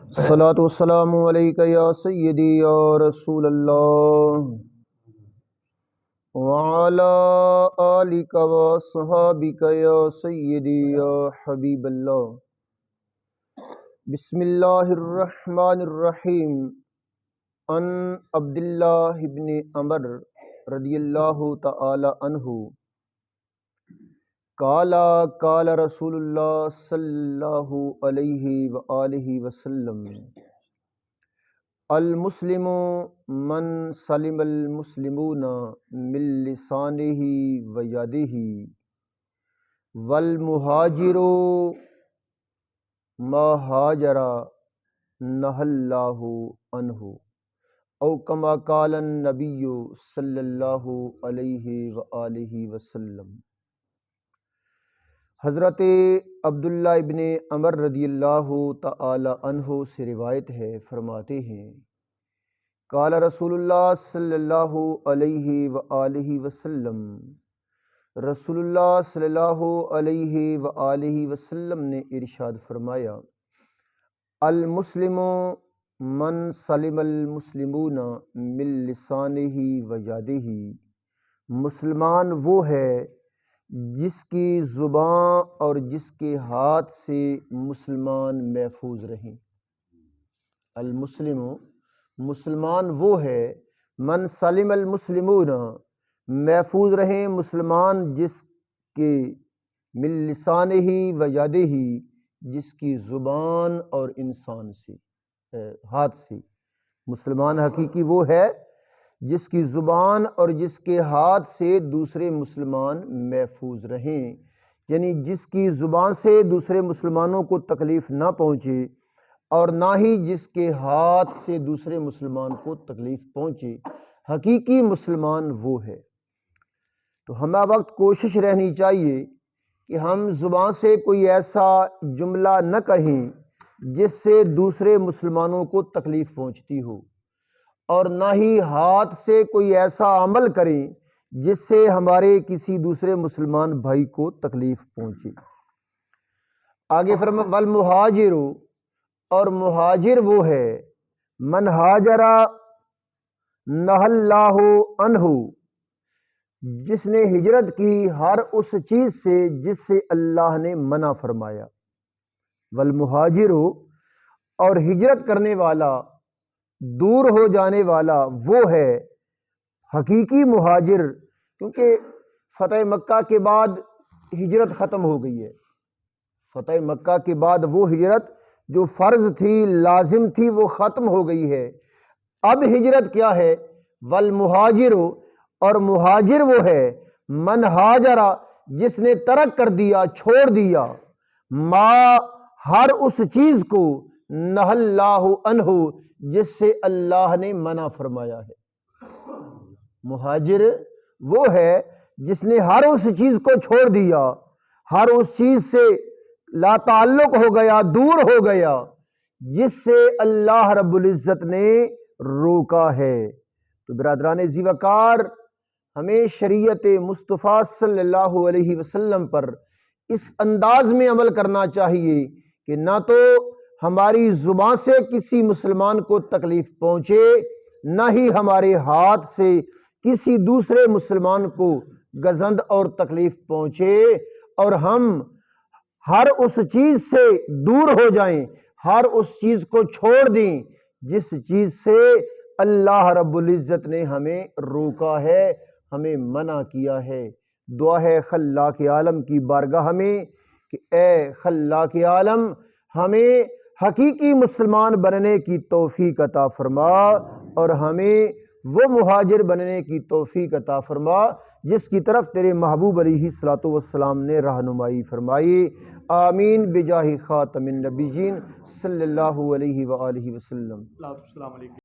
الصلاۃ والسلام علیک یا سیدی یا رسول اللہ وعلی آلک وصحابک یا سیدی یا حبیب اللہ۔ بسم اللہ الرحمن الرحیم۔ ان عبداللہ بن عمر رضی اللہ تعالی عنہ قال قال رسول اللہ صلی اللہ علیہ وآلہ وسلم المسلم من سلم المسلمون من لسانہ ویدہ والمہاجر ما ہاجر نہى اللہ عنہ او کما قال النبی صلی اللہ علیہ وآلہ وسلم۔ حضرت عبداللہ ابن عمر رضی اللہ تعالی عنہ سے روایت ہے، فرماتے ہیں قال رسول اللہ صلی اللہ علیہ وآلہ وسلم، رسول اللہ صلی اللہ علیہ وآلہ وسلم نے ارشاد فرمایا المسلم من سلم المسلمون من لسانہ ویدہ، مسلمان وہ ہے جس کی زبان اور جس کے ہاتھ سے مسلمان محفوظ رہیں۔ المسلم مسلمان وہ ہے، من سلم المسلمون محفوظ رہیں مسلمان جس کے من لسانہ و یدہ، جس کی زبان اور انسان سے ہاتھ سے۔ مسلمان حقیقی وہ ہے جس کی زبان اور جس کے ہاتھ سے دوسرے مسلمان محفوظ رہیں، یعنی جس کی زبان سے دوسرے مسلمانوں کو تکلیف نہ پہنچے اور نہ ہی جس کے ہاتھ سے دوسرے مسلمان کو تکلیف پہنچے، حقیقی مسلمان وہ ہے۔ تو ہمیں وقت کوشش رہنی چاہیے کہ ہم زبان سے کوئی ایسا جملہ نہ کہیں جس سے دوسرے مسلمانوں کو تکلیف پہنچتی ہو، اور نہ ہی ہاتھ سے کوئی ایسا عمل کریں جس سے ہمارے کسی دوسرے مسلمان بھائی کو تکلیف پہنچے۔ آگے فرمایا والمہاجر، اور مہاجر وہ ہے من ہاجر نہى اللہ عنہ، جس نے ہجرت کی ہر اس چیز سے جس سے اللہ نے منع فرمایا۔ والمہاجر، اور ہجرت کرنے والا، دور ہو جانے والا وہ ہے حقیقی مہاجر، کیونکہ فتح مکہ کے بعد ہجرت ختم ہو گئی ہے۔ فتح مکہ کے بعد وہ ہجرت جو فرض تھی، لازم تھی، وہ ختم ہو گئی ہے۔ اب ہجرت کیا ہے؟ والمہاجر، اور مہاجر وہ ہے من ہاجر، جس نے ترک کر دیا، چھوڑ دیا، ما ہر اس چیز کو، نہى اللہ عنہ، جس سے اللہ نے منع فرمایا ہے۔ مہاجر وہ ہے جس نے ہر اس چیز کو چھوڑ دیا، ہر اس چیز سے لا تعلق ہو گیا، دور ہو گیا، جس سے اللہ رب العزت نے روکا ہے۔ تو برادران ذی وقار، ہمیں شریعت مصطفیٰ صلی اللہ علیہ وسلم پر اس انداز میں عمل کرنا چاہیے کہ نہ تو ہماری زبان سے کسی مسلمان کو تکلیف پہنچے، نہ ہی ہمارے ہاتھ سے کسی دوسرے مسلمان کو گزند اور تکلیف پہنچے، اور ہم ہر اس چیز سے دور ہو جائیں، ہر اس چیز کو چھوڑ دیں جس چیز سے اللہ رب العزت نے ہمیں روکا ہے، ہمیں منع کیا ہے۔ دعا ہے خلاق عالم کی بارگاہ میں کہ اے خلاق عالم، ہمیں حقیقی مسلمان بننے کی توفیق عطا فرما، اور ہمیں وہ مہاجر بننے کی توفیق عطا فرما جس کی طرف تیرے محبوب علیہ الصلوۃ والسلام نے رہنمائی فرمائی۔ آمین بجاہ خاتم النبیین صلی اللہ علیہ وآلہ وسلم۔ السلام علیکم۔